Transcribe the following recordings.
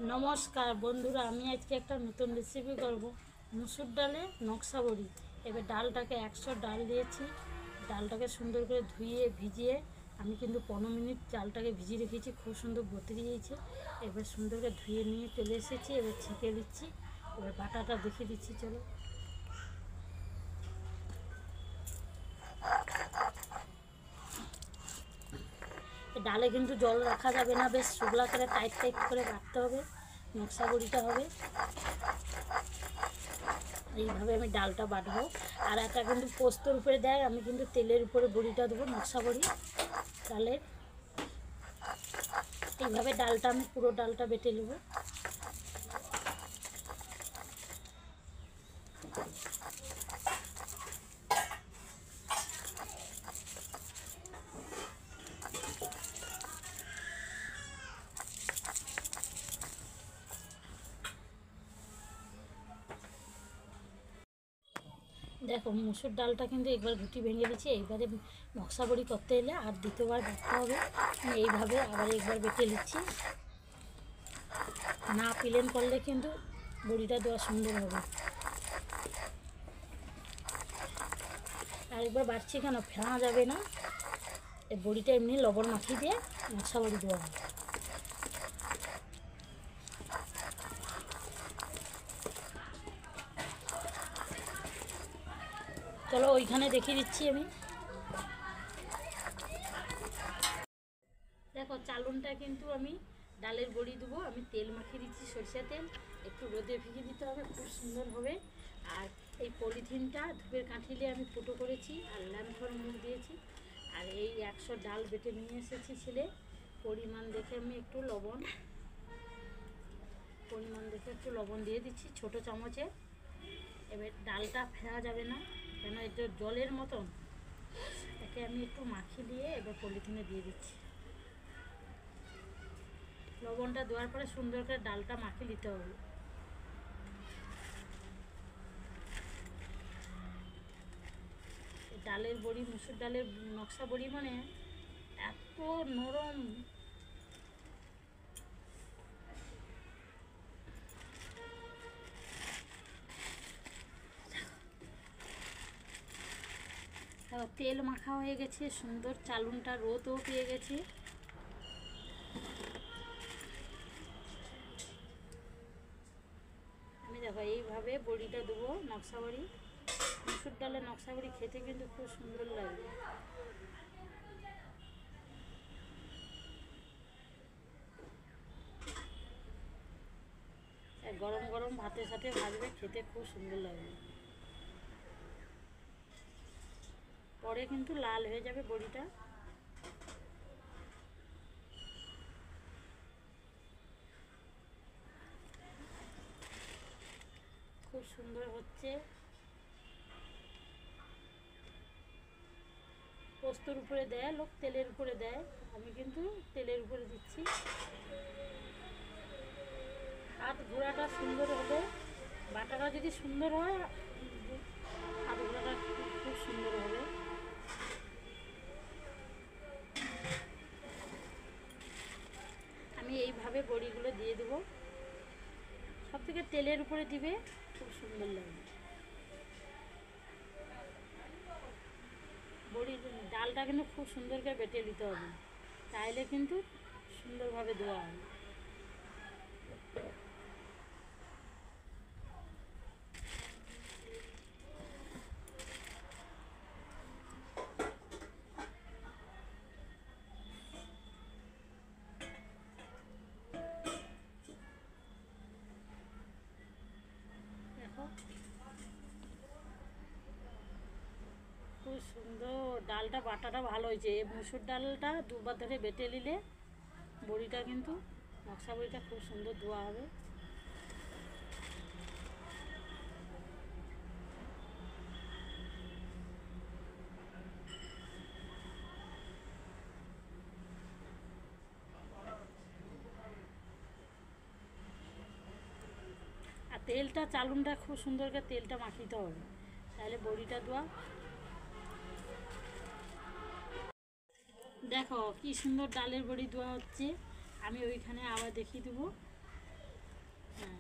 নমস্কার বন্ধুরা, আমি আজকে একটা নতুন রেসিপি করব। মুসুর ডালে নকশা বড়ি। এবার ডালটাকে 100 ডাল দিয়েছি। ডালটাকে সুন্দর করে ধুয়ে ভিজিয়ে আমি কিন্তু 15 মিনিট ডালটাকে ভিজিয়ে রেখেছি, খুব সুন্দর বতরি দিয়েছে। এবার সুন্দর করে ধুয়ে নিয়ে চলে এসেছি, এবার ছেঁকে দিচ্ছি। এবার বাটাটা দেখিয়ে দিচ্ছি, চলো। ডালে কিন্তু জল রাখা যাবে না, বেশ শুকলা করে টাইট টাইট করে বাটতে হবে, নকশা বড়িটা হবে। এইভাবে আমি ডালটা বাটবো। আর একটা কিন্তু পোস্তর উপরে দেয়, আমি কিন্তু তেলের উপরে বড়িটা দেবো, নকশা বড়ি ডালের। এইভাবে ডালটা আমি পুরো ডালটা বেটে নেবো। দেখো, মুসুর ডালটা কিন্তু একবার ঘুটি ভেঙে দিচ্ছি। এইবারে নকশা বড়ি করতে এলে আর দ্বিতীয়বার বাটতে হবে। এইভাবে আবার একবার বেটে নিচ্ছি। না প্লেন করলে কিন্তু বড়িটা দেওয়া সুন্দর হবে। আর একবার বাটছি কেন, ফেলা যাবে না। এই বড়িটা এমনি লবণ মাখিয়ে দিয়ে নকশা বড়ি দেওয়া হবে। চলো ওইখানে দেখিয়ে দিচ্ছি আমি। দেখো, চালনটা কিন্তু আমি ডালের বড়ি দেবো, আমি তেল মাখিয়ে দিচ্ছি, সরষের তেল। একটু রোদে ভিজে দিতে হবে, খুব সুন্দর হবে। আর এই পলিথিনটা ধূপের কাঠিলে আমি ফুটো করেছি আর ল্যাম্পর মুখ দিয়েছি। আর এই 100 ডাল বেটে নিয়ে এসেছি ছেলে। পরিমাণ দেখে আমি একটু লবণ দিয়ে দিচ্ছি ছোটো চামচে। এবার ডালটা ফেলা যাবে না, কেন এটা জলের মতন। একে আমি একটু মাখিয়ে দিয়ে এবার পলিথিনে দিয়ে দিচ্ছি। লবণটা দেওয়ার পরে সুন্দর করে ডালটা মাখিয়ে দিতে হবে। ডালের বড়ি, মুসুর ডালের নকশা বড়ি মানে এত নরম। তেল মাখা হয়ে গেছে, সুন্দর চালুনটা রোদও পেয়ে গেছে। আমি দেখো এইভাবে বড়িটা দেবো, নকশা বড়ি। মুসুর ডালের নকশা বড়ি খেতে কিন্তু খুব সুন্দর লাগবে। গরম গরম ভাতের সাথে ভাজবে, খেতে খুব সুন্দর লাগবে। পরে কিন্তু লাল হয়ে যাবে বড়িটা। খুব সুন্দর হচ্ছে। পোস্তর উপরে দেয় লোক, তেলের উপরে দেয়, আমি কিন্তু তেলের উপরে দিচ্ছি। হাত ঘোড়াটা সুন্দর হবে, বাটাটা যদি সুন্দর হয় হাত ঘোড়াটা খুব সুন্দর হবে। আমি এইভাবে বড়িগুলো দিয়ে দেবো, সব থেকে তেলের উপরে দিবে, খুব সুন্দর লাগবে। বড়ির ডালটা কিন্তু খুব সুন্দর করে বেটে দিতে হবে, তাইলে কিন্তু সুন্দরভাবে দেওয়া হবে। দেখো খুব সুন্দর ডালটা বাটাটা ভালো হয়েছে। মুসুর ডালটা দুবার ধরে বেটে নিলে বড়িটা কিন্তু নকশা বড়িটা খুব সুন্দর ধোয়া হবে। আর তেলটা, চালুনটা খুব সুন্দর করে তেলটা মাখিতে হবে, তাহলে বড়িটা দেওয়া। দেখো কি সুন্দর ডালের বড়ি দেওয়া হচ্ছে। আমি ওইখানে আবার দেখিয়ে দেবো। হ্যাঁ,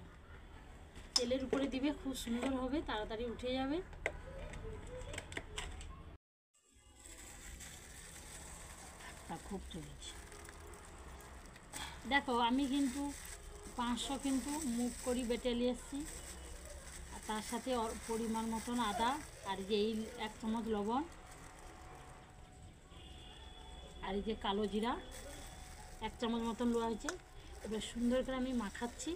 তেলের উপরে দিবে, খুব সুন্দর হবে, তাড়াতাড়ি উঠে যাবে। তা খুব চলেছে। দেখো আমি কিন্তু 500 কিন্তু মুগ করি বেটে নিয়ে এসেছি, আর তার সাথে পরিমাণ মতন আদা, আর যে এই 1 চামচ লবণ, আর এই যে কালো জিরা 1 চামচ মতন লোয়া হয়েছে। এবার সুন্দর করে আমি মাখাচ্ছি।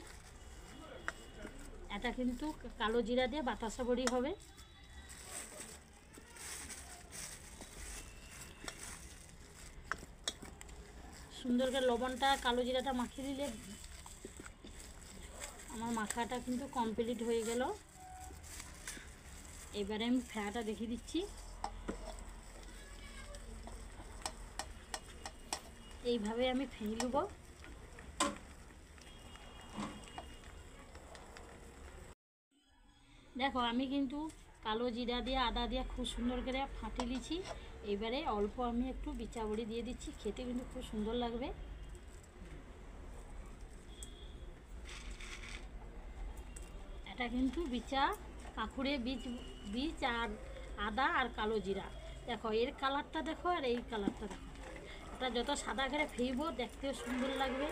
এটা কিন্তু কালো জিরা দিয়ে বাতাসা বড়ি হবে। সুন্দর করে লবণটা কালো জিরাটা মাখিয়ে দিলে আমার মাখাটা কিন্তু কমপ্লিট হয়ে গেল। এবারে আমি ফ্রাইটা দেখিয়ে দিচ্ছি। এইভাবে আমি ফেলে নেব। দেখো আমি কিন্তু কালো জিরা দিয়ে আদা দিয়ে খুব সুন্দর করে ফাটিয়ে নিয়েছি। এবারে অল্প আমি একটু বিচা বড়ি দিয়ে দিচ্ছি, খেতে কিন্তু খুব সুন্দর লাগবে। এটা কিন্তু বিচা কাঁকুড়ে বীজ আর আদা আর কালো জিরা। দেখো এর কালারটা দেখো, আর এই কালারটা দেখো। এটা যত সাদা করে ফেলবো দেখতেও সুন্দর লাগবে।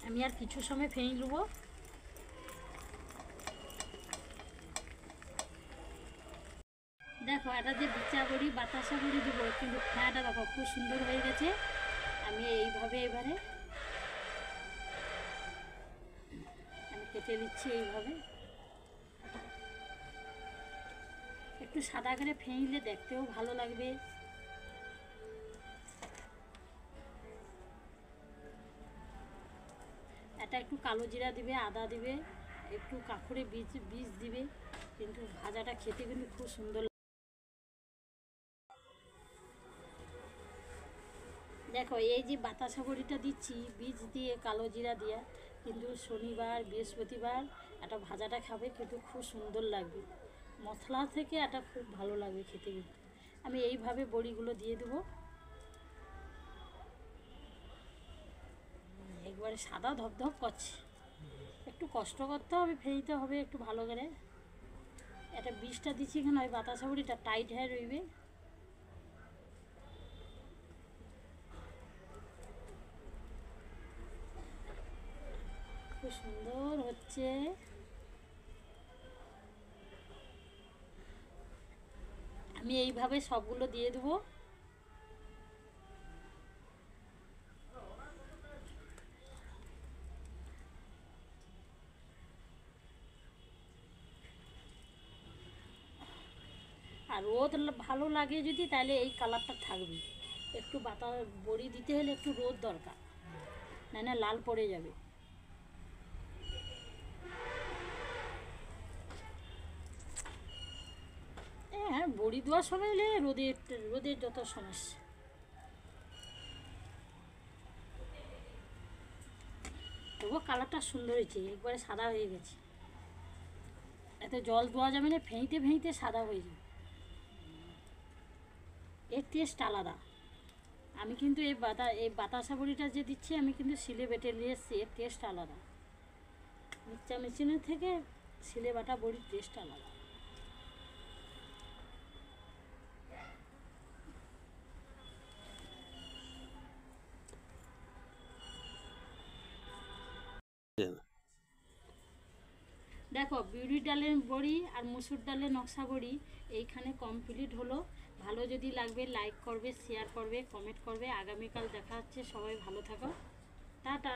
আমি আর কিছু সময় ফেলে নেবো। দেখো এটা যে বিচা বড়ি বাতাসা বড়ি দেবো, কিন্তু ফ্রাইটা দেখো খুব সুন্দর হয়ে গেছে। আমি এইভাবে এবারে আমি কেটে নিচ্ছি। এইভাবে একটু সাদা করে ফেলে দেখতেও ভালো লাগবে। এটা একটু কালো জিরা দিবে, আদা দিবে, একটু কাঁকুড়ে বীজ দিবে, কিন্তু ভাজাটা খেতে কিন্তু খুব সুন্দর। দেখো এই যে বাতাসা বড়িটা দিচ্ছি বীজ দিয়ে কালো জিরা দিয়ে, কিন্তু শনিবার বৃহস্পতিবার এটা ভাজাটা খাবে কিন্তু খুব সুন্দর লাগবে। মশলা থেকে এটা খুব ভালো লাগবে খেতে। কিন্তু আমি এইভাবে বড়িগুলো দিয়ে দেবো। একবারে সাদা ধপধপ করছে, একটু কষ্ট করতে হবে, ফেলতে হবে একটু ভালো করে। এটা বীজটা দিচ্ছি এখানে, ওই বাতাসা বড়িটা টাইট হয়ে রইবে। খুব সুন্দর হচ্ছে। আমি এইভাবে সবগুলো দিয়ে দেবো। আর রোদ ভালো লাগে যদি, তাহলে এই কালারটা থাকবে। একটু বড়ি দিতে হলে একটু রোদ দরকার, না লাল পড়ে যাবে। হ্যাঁ, বড়ি দেওয়ার সময় এলে রোদের যত সমস্যা। তবুও কালারটা সুন্দর হয়েছে, একবারে সাদা হয়ে গেছে। এতে জল দেওয়া যাবে না, ফেঁইতে সাদা হয়ে যাবে। এর টেস্ট আলাদা। আমি কিন্তু এই বাতাসা বড়িটা যে দিচ্ছি আমি কিন্তু শিলে বেটে নিয়ে এসেছি, এর টেস্ট আলাদা। মিক্সচার মেশিনের থেকে শিলে বাটা বড়ির টেস্ট আলাদা। দেখো বিউলির ডালের বড়ি আর মুসুর ডালের নকশা বড়ি এইখানে কমপ্লিট হলো। ভালো যদি লাগবে লাইক করবে, শেয়ার করবে, কমেন্ট করবে। আগামীকাল দেখা হচ্ছে। সবাই ভালো থাকো, টাটা।